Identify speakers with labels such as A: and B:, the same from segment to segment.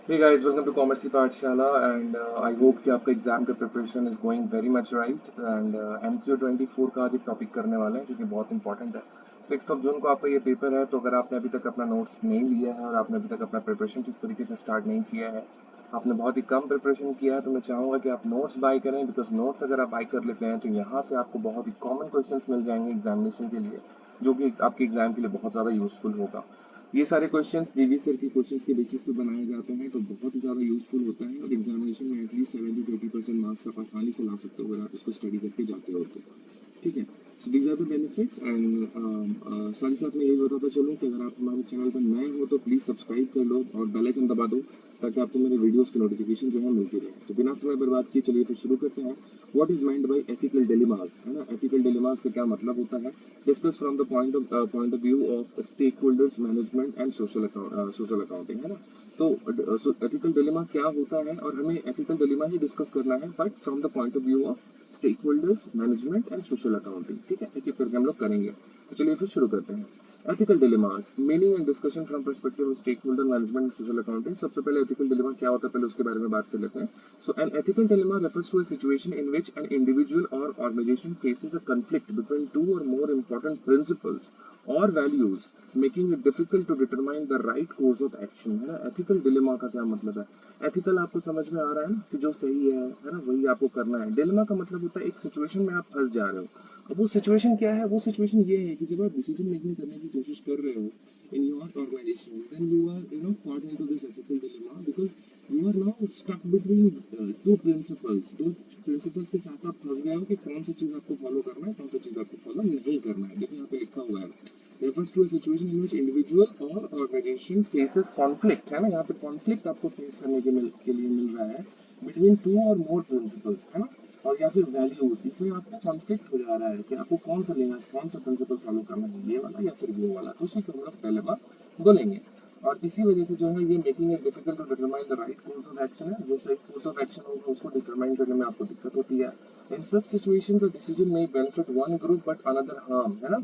A: Hey guys, welcome to Commerce पाठशाला and I hope कि आपका एग्जाम का preparation is going very much right and MCO 24 का आज एक टॉपिक करने वाले हैं जो कि बहुत इंपॉर्टेंट है। 6 जून को आपका ये पेपर है, तो अगर आपने अभी तक अपना नोट्स नहीं लिया है और आपने अभी तक अपना प्रिपरेशन ठीक तरीके से स्टार्ट नहीं किया है, आपने बहुत ही कम प्रिपरेशन किया है, तो मैं चाहूँगा कि आप नोट्स बाय करें, बिकॉज नोट्स अगर आप बाय कर लेते हैं तो यहाँ से आपको बहुत ही कॉमन क्वेश्चंस मिल जाएंगे एग्जामिनेशन के लिए, जो कि आपके एग्जाम के लिए बहुत ज़्यादा यूजफुल होगा। ये सारे क्वेश्चंस प्रीवियस ईयर के क्वेश्चंस के बेसिस पे बनाए जाते हैं, तो बहुत ही ज़्यादा यूजफुल होता है और एग्जामिनेशन में एटलीस्ट 70 to 80% मार्क्स आप आसानी से ला सकते हो अगर आप इसको स्टडी करके जाते हो तो। ठीक है, so these are the benefits and साथ ही साथ मैं यही बताता चलूँ कि अगर आप हमारे चैनल पर नए हो तो प्लीज़ सब्सक्राइब कर लो और बेल आइकन दबा दो, ताकि आपको मेरे वीडियोस की नोटिफिकेशन जो है मिलती रहे। तो बिना समय बर्बाद किए चलिए फिर शुरू करते हैं। What is mind by ethical dilemmas, है ना? एथिकल डिलेमास का क्या मतलब होता है? Discuss from the point of view of stake holders, management and social accounting, है ना? तो एथिकल डिलेमा क्या होता है और हमें एथिकल डिलेमा ही डिस्कस करना है, but from the point of view of stake holders, management and social accounting. ठीक है, एक एक करके हम लोग करेंगे। तो चलिए फिर शुरू करते हैं। Ethical dilemmas, meaning and discussion from perspective of stake holder, management and social accounting. सबसे पहले एथिकल डिलेमा क्या होता है, पहले उसके बारे में बात कर लेते हैं। So an ethical dilemma refers to a situation in which an individual or organization faces a conflict between two or more important principles or values, making it difficult to determine the right course of action, है ना? ethical dilemma का क्या मतलब है? ethical आपको समझ में आ रहा है ना, कि जो सही है ना, वही आपको करना है। dilemma का मतलब होता है एक सिचुएशन में आप फंस जा रहे हो। अब वो सिचुएशन क्या है? वो सिचुएशन ये है कि जब आप डिसीजन मेकिंग करने की कोशिश कर रहे हो in your organization, then you are caught into this ethical dilemma because you are now stuck between two principles। दो प्रिंसिपल्स के साथ आप फंस गए हो कि कौन सी चीज आपको फॉलो करना है, कौन सी चीज आपको फॉलो नहीं करना है। देखिए यहाँ पे लिखा हुआ है, refers to a situation in which individual or organization faces conflict, है ना? यहाँ पे conflict आपको फेस करने के लिए मिल रहा है between two or more principles, है ना? और या फिर वैल्यूज, इसमें आपको कॉन्फ्लिक्ट हो जा रहा है कि आपको कौन सा लेना है, कौन सा प्रिंसिपल फॉलो करना है, ये वाला या फिर वो वाला। तो उसी को हम लोग पहले बार बोलेंगे। और इसी वजह से जो है ये making it difficult to determine the right course of action है। जो सही कोर्स ऑफ एक्शन होगा उसको डिटरमाइन करने में आपको दिक्कत होती है। In such situations a decision may benefit one group but another harm, है ना?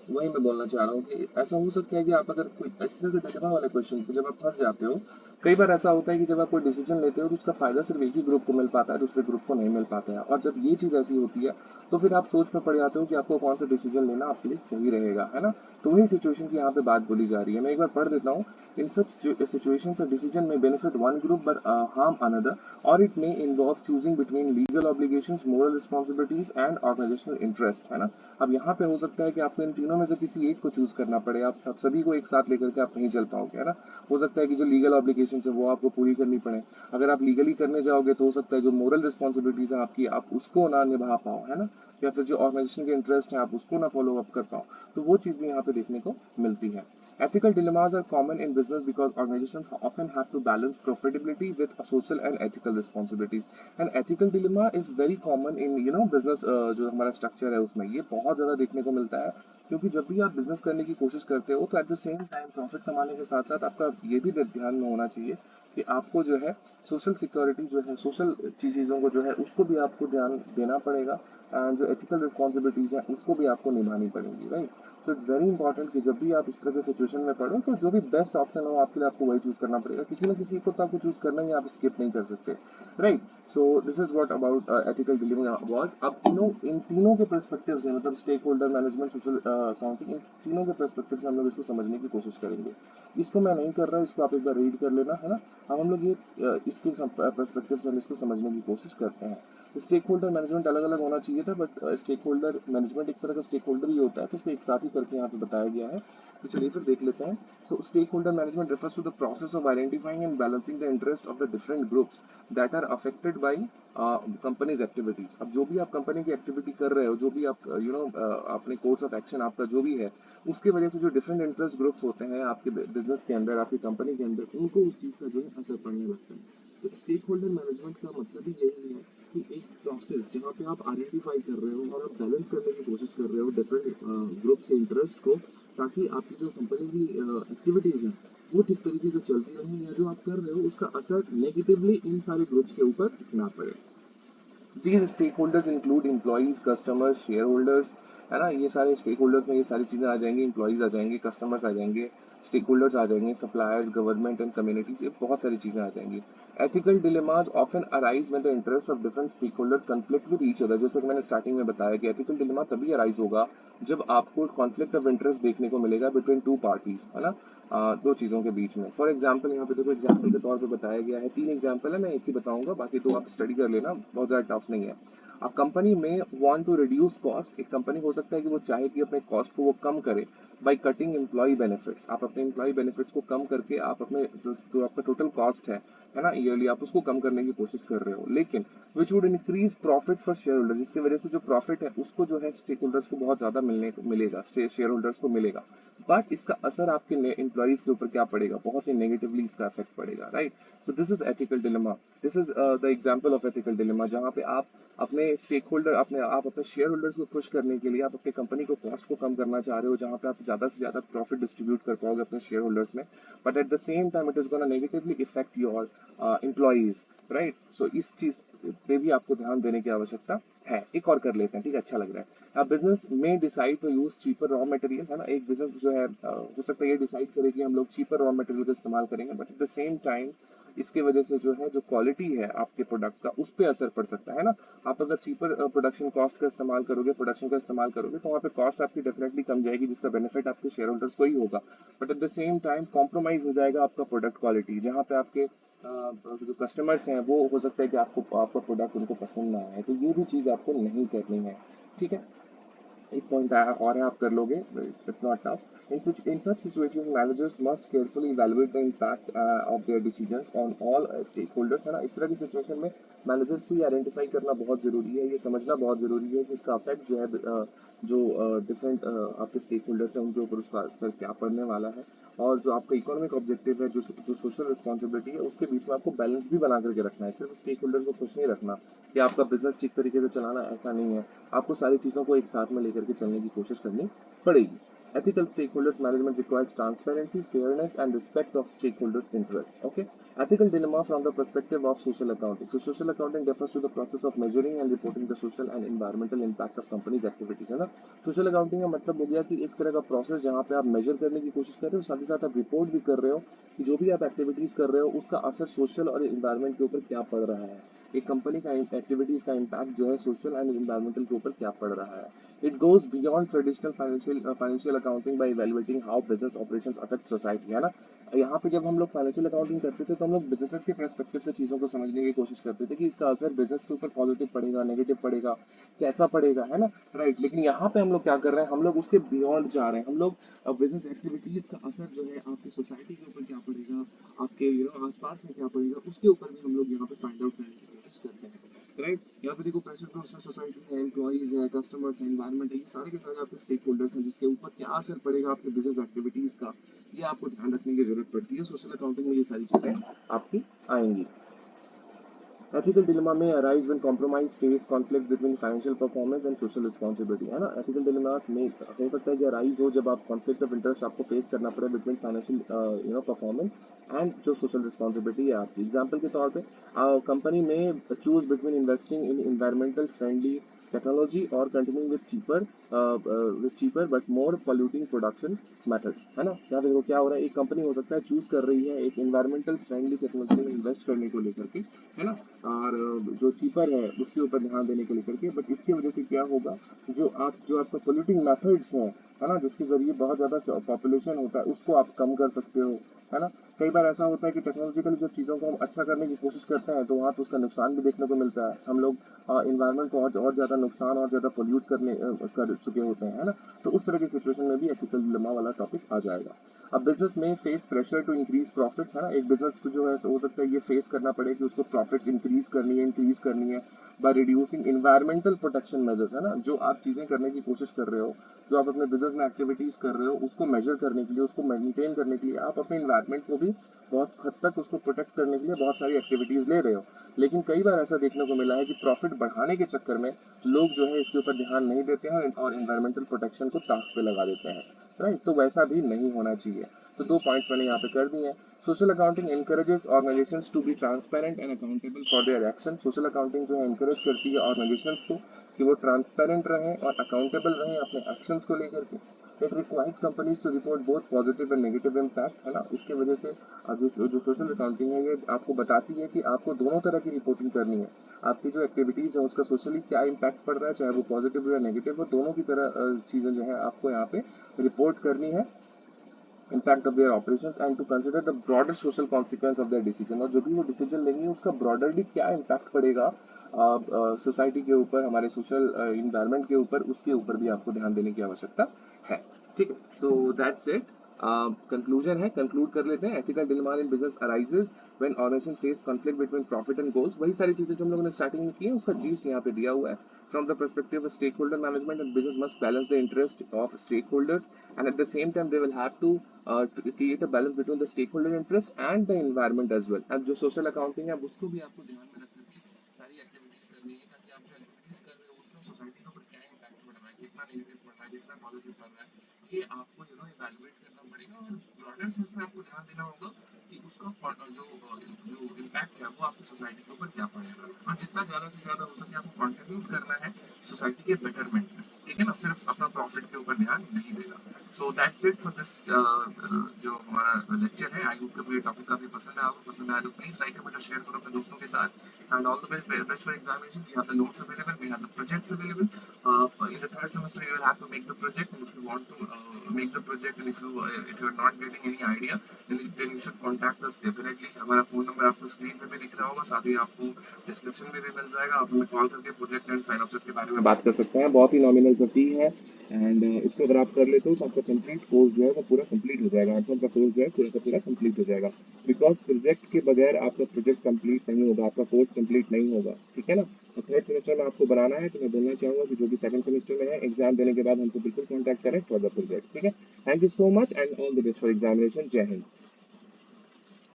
A: वही मैं बोलना चाह रहा हूँ कि ऐसा हो सकता है कि आप अगर कोई इस तरह के डिलेमा वाले क्वेश्चन पे जब आप फंस जाते हो, कई बार ऐसा होता है कि जब आप कोई डिसीजन लेते हो तो उसका फायदा सिर्फ एक ही ग्रुप को मिल पाता है, दूसरे ग्रुप को नहीं मिल पाता है। और जब ये चीज ऐसी होती है तो फिर आप सोच में पड़ जाते हो कि आपको कौन सा डिसीजन लेना आपके लिए सही रहेगा, है ना? तो वही सिचुएशन की यहाँ पे बात बोली जा रही है। मैं एक बार पढ़ देता हूँ। In such situations a decision may benefit one group but harm another, और it may involve choosing between legal obligations, moral responsibilities and organisational interest, है ना? अब यहाँ पे हो सकता है कि आपको इन तीनों में से किसी एक को चूज करना पड़े। आप सब सभी को एक साथ लेकर के आप नहीं चल पाओगे, है ना? हो सकता है कि जो लीगल ऑब्लिगेशन है वो आपको पूरी करनी पड़े। अगर आप लीगली करने जाओगे तो हो सकता है जो मोरल रिस्पॉन्सिबिलिटीज है आपकी, आप उसको ना निभा पाओ, है ना? या फिर जो ऑर्गेनाइजेशन के इंटरेस्ट है आप उसको ना फॉलो अप कर पाओ। तो वो चीज भी यहाँ पे देखने को मिलती है। Ethical dilemmas are common in business because organizations often have to balance profitability with social and ethical responsibilities. And ethical dilemma is very common in business, जो हमारा स्ट्रक्चर है उसमें ये बहुत ज्यादा देखने को मिलता है। क्योंकि जब भी आप बिजनेस करने की कोशिश करते हो तो eight the same time profit कमाने के साथ साथ आपका ये भी ध्यान में होना चाहिए कि आपको जो है सोशल सिक्योरिटी जो है, सोशल चीज़ों को जो है उसको भी आपको ध्यान देना पड़ेगा। एंड जो एथिकल रिस्पॉन्सिबिलिटीज है उसको भी आपको निभानी पड़ेगी, right? So it's very important कि जब भी आप इस तरह के सिचुएशन में पढ़ो तो जो भी बेस्ट ऑप्शन हो आपके लिए आपको वही चूज करना पड़ेगा। किसी ना किसी को तो आपको चूज करना ही, आप स्किप नहीं कर सकते, right? So this is what about ethical delivery was. अब इन तीनों के पर्सपेक्टिव से, मतलब stake holder, management, social accounting, इन तीनों के पर्सपेक्टिव से हम लोग इसको समझने की कोशिश करेंगे। इसको मैं नहीं कर रहा, इसको आप एक बार रीड कर लेना, है ना? अब हम लोग ये इसके पर्सपेक्टिव से हम इसको समझने की कोशिश करते हैं। स्टेक होल्डर मैनेजमेंट अलग अलग होना चाहिए था, बट स्टेक होल्डर मैनेजमेंट एक तरह का स्टेक होल्डर ही होता है, तो इसको एक साथ ही करके यहाँ पे बताया गया है। तो चलिए फिर देख लेते हैं। So stake holder management refers to the process of identifying and balancing the interest of the different groups that are affected by companies activities. अब जो भी आप कंपनी की एक्टिविटी कर रहे हो, जो भी आप अपने कोर्स ऑफ एक्शन आपका जो भी है, उसके वजह से जो डिफरेंट इंटरेस्ट ग्रुप्स होते हैं आपके बिजनेस के अंदर, आपकी कंपनी के अंदर, उनको उस चीज का जो है असर पड़ने लगता है। तो स्टेक होल्डर मैनेजमेंट का मतलब ही यही है कि एक प्रोसेस जहाँ पे आप आइडेंटिफाई कर रहे हो और आप बैलेंस करने की कोशिश कर रहे हो डिफरेंट ग्रुप्स के इंटरेस्ट को, ताकि आपकी जो कंपनी की एक्टिविटीज है वो ठीक तरीके से चलती रहे, या जो आप कर रहे हो उसका असर नेगेटिवली इन सारे ग्रुप्स के ऊपर ना पड़े। These stake holders include employees, customers, share holders, है ना। ये सारे स्टेक होल्डर्स में ये सारी चीजें आ जाएंगी, एम्प्लॉइज आ जाएंगे, कस्टमर्स आ जाएंगे, स्टेक होल्डर्स आ जाएंगे, सप्लायर्स, गवर्नमेंट एंड कम्युनिटीज, ये बहुत सारी चीजें आ जाएंगी। Ethical dilemmas often arise when the interest of different stake holders conflict with each other. जैसे कि मैंने स्टार्टिंग में बताया कि एथिकल डिलेमा तभी अराइज होगा जब आपको कॉन्फ्लिक्ट ऑफ इंटरेस्ट देखने को मिलेगा बिटवीन टू पार्टीज, है ना, दो चीजों के बीच में। फॉर एग्जाम्पल यहाँ पे देखो एग्जाम्पल के तौर पे बताया गया है, 3 एग्जाम्पल है, मैं एक ही बताऊंगा, बाकी तो आप स्टडी कर लेना, बहुत ज्यादा टफ नहीं है। अ कंपनी में वांट टू रिड्यूस कॉस्ट, एक कंपनी हो सकता है कि वो चाहे कि अपने कॉस्ट को वो कम करे बाय कटिंग एम्प्लॉय बेनिफिट्स। आप अपने एम्प्लॉय बेनिफिट्स को कम करके आप अपने जो आपका टोटल कॉस्ट है ना ईयरली, आप उसको कम करने की कोशिश कर रहे हो, लेकिन which would increase profit for share holder, जिसकी वजह से जो प्रॉफिट है उसको जो है स्टेक होल्डर्स को बहुत ज्यादा मिलेगा, शेयर होल्डर्स को मिलेगा। बट इसका असर आपके एम्प्लॉइज के ऊपर क्या पड़ेगा, बहुत ही नेगेटिवली इसका इफेक्ट पड़ेगा, right. So this is ethical dilemma, this is the example of ethical dilemma, जहां पे आप अपने स्टेक होल्डर आप अपने शेयर होल्डर्स को खुश करने के लिए आप अपनी कंपनी को कॉस्ट को कम करना चाह रहे हो, जहां पे आप ज्यादा से ज्यादा प्रॉफिट डिस्ट्रीब्यूट कर पाओगे अपने शेयर होल्डर्स में, but at the same time it is gonna negatively affect your employees, right. So इस चीज पे भी आपको ध्यान देने की आवश्यकता है। एक और कर लेते हैं, ठीक है, अच्छा लग रहा है। अब बिजनेस में decide to use cheaper raw material, है ना, एक बिजनेस जो है हो सकता है ये डिसाइड करे कि हम लोग चीपर रॉ मटेरियल का इस्तेमाल करेंगे, but at the same time इसके वजह से जो है जो क्वालिटी है आपके प्रोडक्ट का उस पर असर पड़ सकता है ना। आप अगर चीपर प्रोडक्शन कॉस्ट का इस्तेमाल करोगे, प्रोडक्शन का इस्तेमाल करोगे, तो वहाँ पे कॉस्ट आपकी डेफिनेटली कम जाएगी, जिसका बेनिफिट आपके शेयर होल्डर्स को ही होगा, but at the same time compromise हो जाएगा आपका प्रोडक्ट क्वालिटी, जहाँ पे आपके जो कस्टमर्स हैं वो हो सकता है कि आपको आपका प्रोडक्ट उनको पसंद ना आए, तो ये भी चीज़ आपको नहीं करनी है, ठीक है। एक पॉइंट और है, आप कर लोगे, it's not tough. In such situations, managers must carefully evaluate the impact of their decisions on all stakeholders, है ना। इस तरह की सिचुएशन में मैनेजर्स को ये आइडेंटिफाई करना बहुत जरूरी है, ये समझना बहुत जरूरी है कि इसका अफेक्ट जो है जो डिफरेंट आपके स्टेक होल्डर्स हैं उनके ऊपर उसका असर क्या पड़ने वाला है, और जो आपका इकोनॉमिक ऑब्जेक्टिव है, जो सोशल रिस्पॉन्सिबिलिटी है, उसके बीच में आपको बैलेंस भी बना करके रखना है। सिर्फ स्टेक होल्डर्स को खुश नहीं रखना कि आपका बिजनेस ठीक तरीके से चलाना, ऐसा नहीं है। आपको सारी चीज़ों को एक साथ में लेकर के चलने की कोशिश करनी पड़ेगी। Ethical stakeholders management requires transparency, fairness, and respect of stakeholders' interests. Okay. Ethical dilemma from the perspective of social accounting. So, social accounting refers to the process of measuring and reporting the social and environmental impact of companies' activities. है ना? Social accounting का मतलब हो गया कि एक तरह का प्रोसेस जहाँ पे आप मेजर करने की कोशिश कर रहे हो, साथ ही साथ आप रिपोर्ट भी कर रहे हो कि जो भी आप एक्टिविटीज कर रहे हो उसका असर सोशल और इन्वायरमेंट के ऊपर क्या पड़ रहा है। एक कंपनी का एक्टिविटीज का इम्पैक्ट जो है सोशल एंड एनवायरमेंटल के ऊपर क्या पड़ रहा है। It goes beyond traditional financial accounting by evaluating how business operations affect society, है ना। यहाँ पे जब हम लोग फाइनेंशियल अकाउंटिंग करते थे तो हम लोग बिजनेस के पर्सपेक्टिव से चीजों को समझने की कोशिश करते थे कि इसका असर बिजनेस के ऊपर पॉजिटिव पड़ेगा, नेगेटिव पड़ेगा, कैसा पड़ेगा, है ना, राइट। लेकिन यहाँ पे हम लोग क्या कर रहे हैं, हम लोग उसके बियॉन्ड जा रहे हैं। हम लोग बिजनेस एक्टिविटीज का असर जो है आपकी सोसाइटी के ऊपर क्या पड़ेगा, आपके आसपास में क्या पड़ेगा, उसके ऊपर भी हम लोग यहाँ पे फाइंड आउट करने की कोशिश करते हैं, राइट। यहाँ पे देखो प्रेशर ग्रुप्स है, सोसाइटी है, एम्प्लॉइज है, कस्टमर्स है, एनवायरमेंट है, ये सारे के सारे आपके स्टेक होल्डर्स हैं जिसके ऊपर क्या असर पड़ेगा आपके बिजनेस एक्टिविटीज का, ये आपको ध्यान रखने की जरूरत पड़ती है। सोशल अकाउंटिंग में ये सारी चीजें आपकी आएंगी। Ethical dilemma may arise when compromise face conflict between financial performance and social responsibility, है ना। ethical dilemmas में हो सकता है कि arise हो जब आप conflict of interest आपको face करना पड़े between financial performance and जो social responsibility है आपकी। एग्जाम्पल के तौर पे कंपनी में choose between investing in environmental friendly technology or continuing with cheaper but more polluting production methods, है ना। यहाँ पे देखो क्या हो रहा है, एक कंपनी हो सकता है चूज कर रही है एक environmental friendly टेक्नोलॉजी में इन्वेस्ट करने को लेकर के, है ना, और जो चीपर है उसके ऊपर ध्यान देने को लेकर के, बट इसकी वजह से क्या होगा, जो आपका पोल्यूटिंग मेथड्स है ना, जिसके जरिए बहुत ज्यादा पॉपुलेशन होता है उसको आप कम कर सकते हो, है ना। कई बार ऐसा होता है कि टेक्नोलॉजिकली जब चीज़ों को हम अच्छा करने की कोशिश करते हैं तो वहाँ तो उसका नुकसान भी देखने को मिलता है। हम लोग इन्वायरमेंट को और ज़्यादा नुकसान और ज़्यादा पोल्यूट कर चुके होते हैं, है ना। तो उस तरह की सिचुएशन में भी एथिकल डिलेमा वाला टॉपिक आ जाएगा। अब बिजनेस में face pressure to increase profits, है ना। एक बिजनेस को जो है हो सकता है ये फेस करना पड़े कि उसको प्रॉफिट्स इंक्रीज करनी है by reducing environmental protection measures, है ना। जो आप चीज़ें करने की कोशिश कर रहे हो, जो आप अपने बिजनेस में एक्टिविटीज कर रहे हो, उसको मेजर करने के लिए, उसको मेंटेन करने के लिए आप अपने इन्वायरमेंट को भी बहुत हद तक उसको प्रोटेक्ट करने के लिए बहुत सारी एक्टिविटीज ले रहे हो। लेकिन कई बार ऐसा देखने को मिला है कि प्रॉफिट बढ़ाने के चक्कर में लोग जो है इसके ऊपर ध्यान नहीं देते हैं और इन्वायरमेंटल प्रोटेक्शन को ताक पे लगा देते हैं, राइट। तो वैसा भी नहीं होना चाहिए। तो 2 पॉइंट्स मैंने यहाँ पे कर दिए हैं। Social accounting encourages organizations to be transparent and accountable for their action। Social accounting जो है encourage करती है ऑर्गेनाइजेशंस को कि वो ट्रांसपेरेंट रहें और अकाउंटेबल रहें अपने एक्शंस को लेकर के। It requires companies to report both positive and negative impact, है ना। इसके वजह से जो सोशल अकाउंटिंग है ये आपको बताती है कि आपको दोनों तरह की रिपोर्टिंग करनी है। आपकी जो एक्टिविटीज है उसका सोशली क्या इम्पैक्ट पड़ रहा है, चाहे वो पॉजिटिव हो या नेगेटिव हो, दोनों की तरह चीजें जो है आपको यहाँ पे रिपोर्ट करनी है, impact of their operations, and to consider the broader social consequence of their decision। और जो भी वो डिसीजन लेंगे उसका ब्रॉडरली क्या इम्पैक्ट पड़ेगा सोसाइटी के ऊपर, हमारे सोशल इन्वायरमेंट के ऊपर, उसके ऊपर भी आपको ध्यान देने की आवश्यकता है। ठीक है, सो दैट्स इट। कंक्लूजन है, कंक्लूड कर लेते हैं। Ethical dilemma in business arises when organization face conflict between profit and goals. वही सारी चीजें जो हम लोगों ने स्टार्टिंग में की है उसका जीस्ट यहाँ पे दिया हुआ है। From the perspective of stake holder management and business must balance the interest of stake holders and at the same time they will have to create a balance between the stakeholder interest and the environment as well। अब जो social accounting है उसको भी आपको ध्यान में रख करके सारी एक्टिविटीज करनी है, ताकि आप जो एक्टिविटीज कर रहे हो उसका सोसाइटी के ऊपर क्या इम्पैक्ट पड़ रहा है, कितना नेगेटिव पड़ रहा है, कितना पॉजिटिव पड़ रहा है, ये आपको इवैल्यूएट करना पड़ेगा। और ब्रॉडर सेंस में आपको ध्यान देना होगा कि उसका जो इम्पैक्ट है वो आपकी सोसाइटी के ऊपर क्या पड़ेगा, और जितना ज्यादा से ज्यादा हो सके आपको कंट्रीब्यूट करना है सोसाइटी के बेटरमेंट में। ठीक है ना, सिर्फ अपना प्रॉफिट के ऊपर ध्यान नहीं देगा। सो दैट्स इट फॉर दिस जो हमारा लेक्चर है। आई होप कि ये टॉपिक काफी पसंद है, आपको पसंद आया तो प्लीज लाइक कमेंट और शेयर करो अपने दोस्तों के साथ। And all the best for examination. We have the notes available, we have the projects available. In the third semester you will have to make the project, and if you want to make the project, and if you are not getting any idea, then you should contact us definitely। हमारा phone number आपको screen पे भी दिख रहा होगा, साथ ही आपको description में भी मिल जाएगा। आप हमें कॉल करके प्रोजेक्ट एंड साइनॉप्सिस के बारे में बात कर सकते हैं। बहुत ही नॉमिनल सा फी है, एंड इसको अगर आप कर लेते हो तो आपका कंप्लीट कोर्स जो है वो पूरा कंप्लीट हो जाएगा। 8 मंथ का कोर्स जो है पूरा का पूरा कंप्लीट हो जाएगा। बिकॉज प्रोजेक्ट के बगैर आपका प्रोजेक्ट कंप्लीट नहीं होगा, आपका कोर्स कंप्लीट नहीं होगा। ठीक है ना। और थर्ड सेमेस्टर में आपको बनाना है तो मैं बोलना चाहूंगा कि जो भी सेकंड सेमेस्टर में है एग्जाम देने के बाद हमसे बिल्कुल कॉन्टैक्ट करें फॉर द प्रोजेक्ट। ठीक है, thank you so much and all the best for examination. जय हिंद।